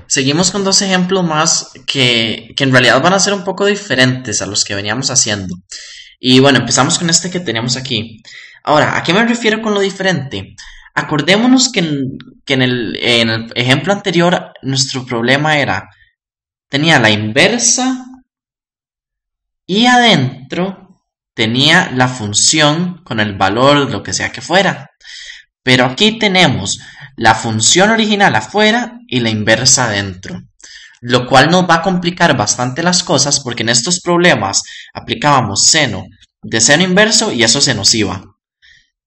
Seguimos con dos ejemplos más que en realidad van a ser un poco diferentes a los que veníamos haciendo. Y bueno, empezamos con este que teníamos aquí. Ahora, ¿a qué me refiero con lo diferente? Acordémonos que en el ejemplo anterior nuestro problema tenía la inversa y adentro tenía la función con el valor, lo que sea que fuera. Pero aquí tenemos la función original afuera y la inversa adentro, lo cual nos va a complicar bastante las cosas porque en estos problemas aplicábamos seno de seno inverso y eso se nos iba.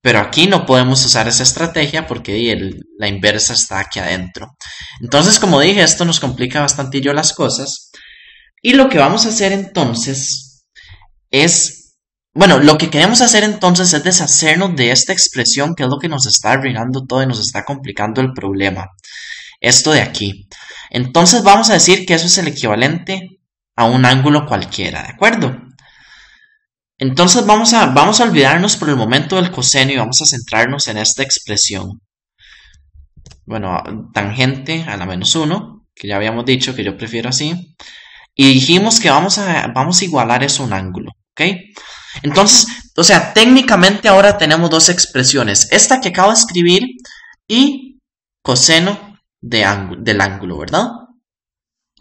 Pero aquí no podemos usar esa estrategia porque la inversa está aquí adentro. Entonces, como dije, esto nos complica bastantillo las cosas. Y lo que vamos a hacer entonces lo que queremos hacer entonces es deshacernos de esta expresión que es lo que nos está arruinando todo y nos está complicando el problema. Esto de aquí. Entonces vamos a decir que eso es el equivalente a un ángulo cualquiera, ¿de acuerdo? Entonces vamos a olvidarnos por el momento del coseno y vamos a centrarnos en esta expresión. Bueno, tangente a la -1, que ya habíamos dicho que yo prefiero así. Y dijimos que vamos a igualar eso a un ángulo, ¿ok? Entonces, o sea, técnicamente ahora tenemos dos expresiones. Esta que acabo de escribir y coseno del ángulo, ¿verdad?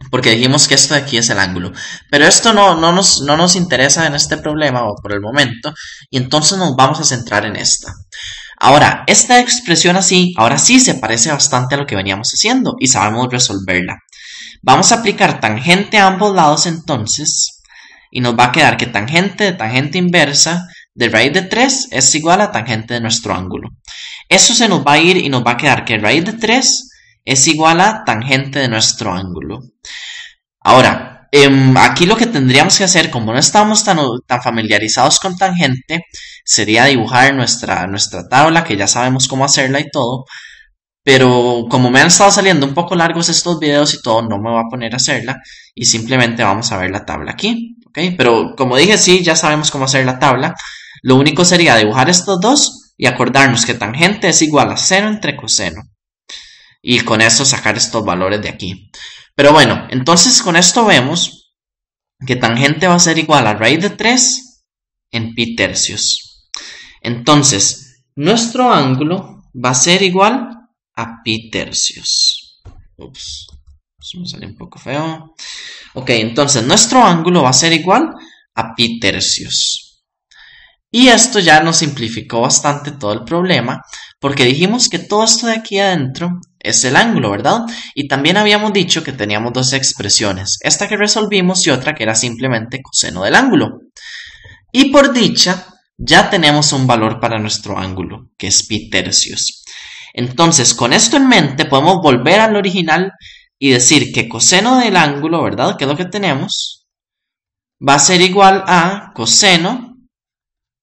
Porque dijimos que esto de aquí es el ángulo. Pero esto no nos interesa en este problema o por el momento. Y entonces nos vamos a centrar en esta. Ahora, esta expresión así, ahora sí se parece bastante a lo que veníamos haciendo y sabemos resolverla. Vamos a aplicar tangente a ambos lados entonces. Y nos va a quedar que tangente de tangente inversa de raíz de 3 es igual a tangente de nuestro ángulo. Eso se nos va a ir y nos va a quedar que raíz de 3 es igual a tangente de nuestro ángulo. Ahora, aquí lo que tendríamos que hacer, como no estamos tan familiarizados con tangente, sería dibujar nuestra tabla, que ya sabemos cómo hacerla y todo. Pero como me han estado saliendo un poco largos estos videos y todo, no me voy a poner a hacerla y simplemente vamos a ver la tabla aquí, ¿ok? Pero como dije, sí, ya sabemos cómo hacer la tabla. Lo único sería dibujar estos dos y acordarnos que tangente es igual a seno entre coseno. Y con eso sacar estos valores de aquí. Pero bueno, entonces con esto vemos que tangente va a ser igual a raíz de 3 en pi tercios. Entonces, nuestro ángulo va a ser igual a pi tercios. Ups, eso me salió un poco feo. Ok, entonces nuestro ángulo va a ser igual a pi tercios. Y esto ya nos simplificó bastante todo el problema, porque dijimos que todo esto de aquí adentro es el ángulo, ¿verdad? Y también habíamos dicho que teníamos dos expresiones, esta que resolvimos y otra que era simplemente coseno del ángulo. Y por dicha, ya tenemos un valor para nuestro ángulo, que es pi tercios. Entonces, con esto en mente, podemos volver al original y decir que coseno del ángulo, ¿verdad? Que es lo que tenemos, va a ser igual a coseno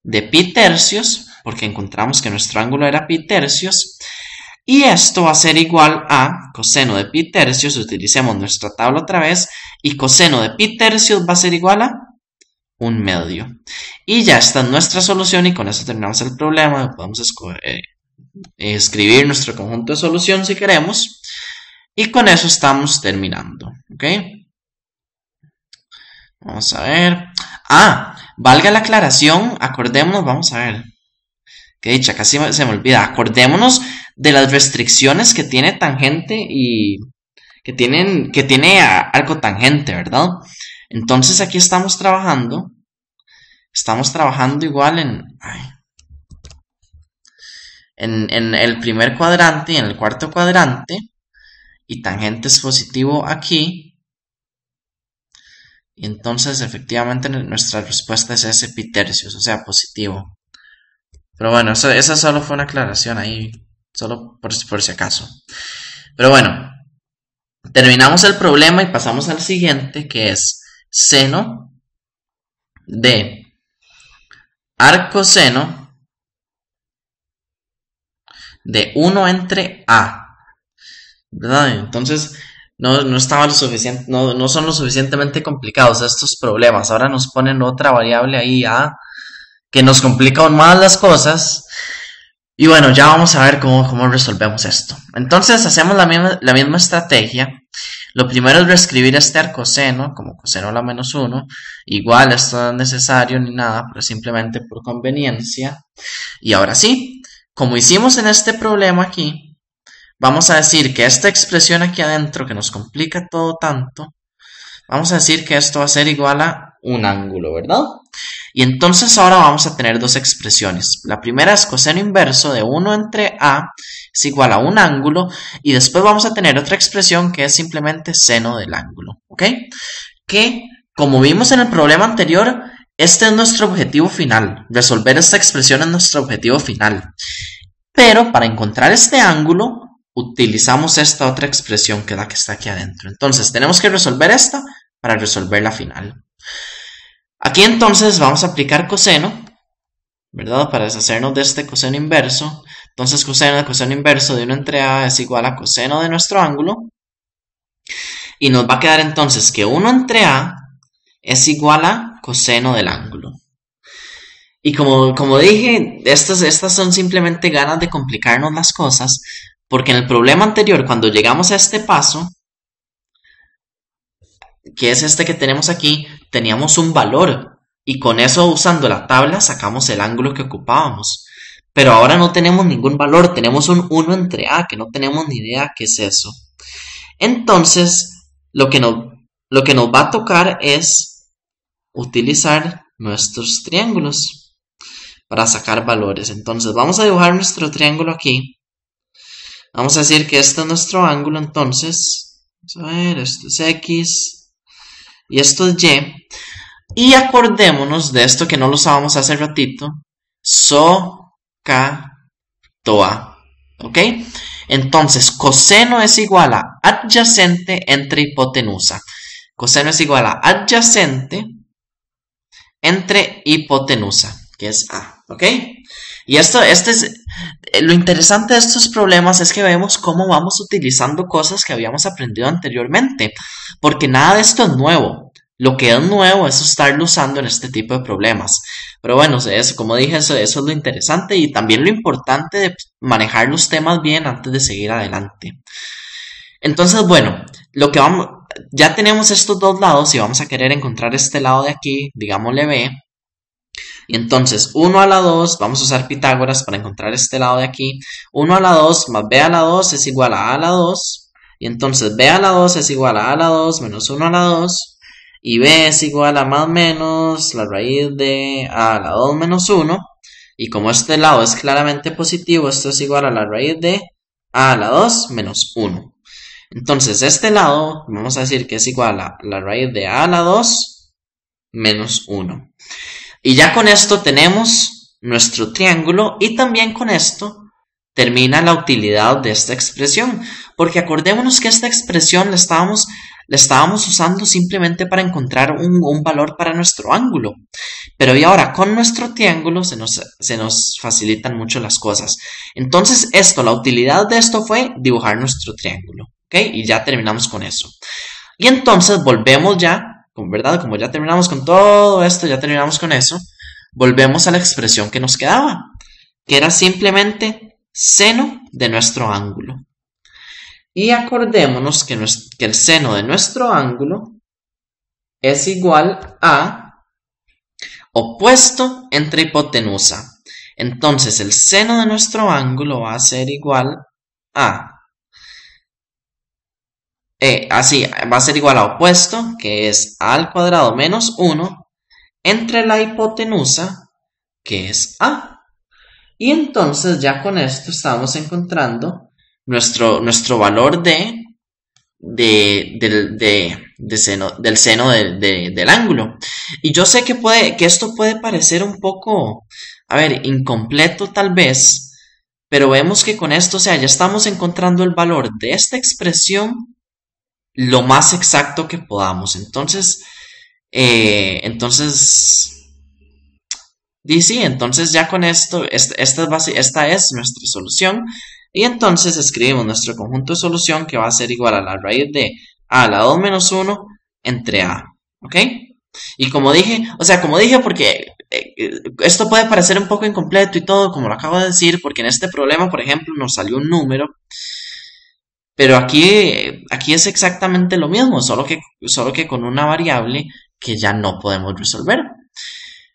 de pi tercios, porque encontramos que nuestro ángulo era pi tercios, y esto va a ser igual a coseno de pi tercios, utilicemos nuestra tabla otra vez, y coseno de pi tercios va a ser igual a 1/2. Y ya está nuestra solución y con eso terminamos el problema. Podemos escribir nuestro conjunto de solución si queremos. Y con eso estamos terminando. ¿Ok? Vamos a ver. Valga la aclaración. Acordémonos, vamos a ver. Que dicha, casi se me olvida. Acordémonos de las restricciones que tiene tangente y que tiene arco tangente, ¿verdad? Entonces aquí estamos trabajando igual en el primer cuadrante y en el cuarto cuadrante, y tangente es positivo aquí, y entonces efectivamente nuestra respuesta es ese pi tercios, o sea, positivo. Pero bueno, esa solo fue una aclaración ahí, solo por si acaso. Pero bueno, terminamos el problema y pasamos al siguiente, que es seno de arcoseno de 1 entre a, ¿verdad? Entonces no son lo suficientemente complicados estos problemas. Ahora nos ponen otra variable ahí, a, que nos complica aún más las cosas. Y bueno, ya vamos a ver cómo resolvemos esto. Entonces hacemos la misma estrategia. Lo primero es reescribir este arcoseno como coseno a la menos 1. Igual esto no es necesario ni nada, pero simplemente por conveniencia. Y ahora sí, como hicimos en este problema aquí, vamos a decir que esta expresión aquí adentro que nos complica todo tanto, vamos a decir que esto va a ser igual a un ángulo, ¿verdad? Y entonces ahora vamos a tener dos expresiones. La primera es coseno inverso de 1 entre a es igual a un ángulo. Y después vamos a tener otra expresión que es simplemente seno del ángulo, ¿ok? Que, como vimos en el problema anterior, este es nuestro objetivo final. Resolver esta expresión es nuestro objetivo final. Pero para encontrar este ángulo, utilizamos esta otra expresión que es la que está aquí adentro. Entonces, tenemos que resolver esta para resolver la final. Aquí entonces vamos a aplicar coseno, ¿verdad? Para deshacernos de este coseno inverso. Entonces, coseno inverso de 1 entre a es igual a coseno de nuestro ángulo. Y nos va a quedar entonces que 1 entre a es igual a coseno del ángulo. Y como dije, estas son simplemente ganas de complicarnos las cosas, porque en el problema anterior, cuando llegamos a este paso, que es este que tenemos aquí, teníamos un valor y con eso, usando la tabla, sacamos el ángulo que ocupábamos. Pero ahora no tenemos ningún valor, tenemos un 1 entre a, que no tenemos ni idea qué es eso. Entonces, lo que nos va a tocar es utilizar nuestros triángulos para sacar valores. Entonces, vamos a dibujar nuestro triángulo aquí. Vamos a decir que este es nuestro ángulo, entonces, vamos a ver, esto es X y esto es Y. Y acordémonos de esto que no lo usábamos hace ratito, SOHCAHTOA, ¿ok? Entonces, coseno es igual a adyacente entre hipotenusa. Coseno es igual a adyacente entre hipotenusa, que es A, ¿ok? Y lo interesante de estos problemas es que vemos cómo vamos utilizando cosas que habíamos aprendido anteriormente, porque nada de esto es nuevo. Lo que es nuevo es estarlo usando en este tipo de problemas. Pero bueno, como dije, eso es lo interesante y también lo importante de manejar los temas bien antes de seguir adelante. Entonces, bueno, ya tenemos estos dos lados y vamos a querer encontrar este lado de aquí, digámosle B. Y entonces 1 a la 2, vamos a usar Pitágoras para encontrar este lado de aquí. 1 a la 2 más B a la 2 es igual a la 2. Y entonces B a la 2 es igual a la 2 menos 1 a la 2. Y B es igual a más menos la raíz de a la 2 menos 1. Y como este lado es claramente positivo, esto es igual a la raíz de a la 2 menos 1. Entonces este lado vamos a decir que es igual a la raíz de a la 2 menos 1. Y ya con esto tenemos nuestro triángulo y también con esto termina la utilidad de esta expresión. Porque acordémonos que esta expresión la estábamos usando simplemente para encontrar un valor para nuestro ángulo. Pero y ahora con nuestro triángulo se nos facilitan mucho las cosas. Entonces la utilidad de esto fue dibujar nuestro triángulo. ¿Ok? Y ya terminamos con eso. Y entonces volvemos ya, ¿verdad? Como ya terminamos con todo esto, ya terminamos con eso, volvemos a la expresión que nos quedaba, que era simplemente seno de nuestro ángulo. Y acordémonos que el seno de nuestro ángulo es igual a opuesto entre hipotenusa. Entonces el seno de nuestro ángulo va a ser igual a va a ser igual a opuesto, que es a al cuadrado menos 1, entre la hipotenusa, que es a. Y entonces ya con esto estamos encontrando nuestro valor del seno del ángulo. Y yo sé que esto puede parecer un poco, incompleto tal vez, pero vemos que con esto, ya estamos encontrando el valor de esta expresión lo más exacto que podamos. Entonces ya con esto, esta es nuestra solución. Y entonces escribimos nuestro conjunto de solución que va a ser igual a la raíz de a a la 2 menos 1 entre a. ¿Ok? Y como dije porque esto puede parecer un poco incompleto y todo, como lo acabo de decir, porque en este problema, por ejemplo, nos salió un número Pero aquí es exactamente lo mismo, solo que con una variable que ya no podemos resolver.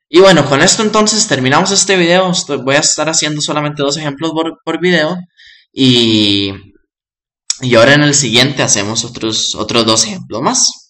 Y bueno, con esto entonces terminamos este video. Voy a estar haciendo solamente 2 ejemplos por video. Y, y ahora en el siguiente hacemos otros 2 ejemplos más.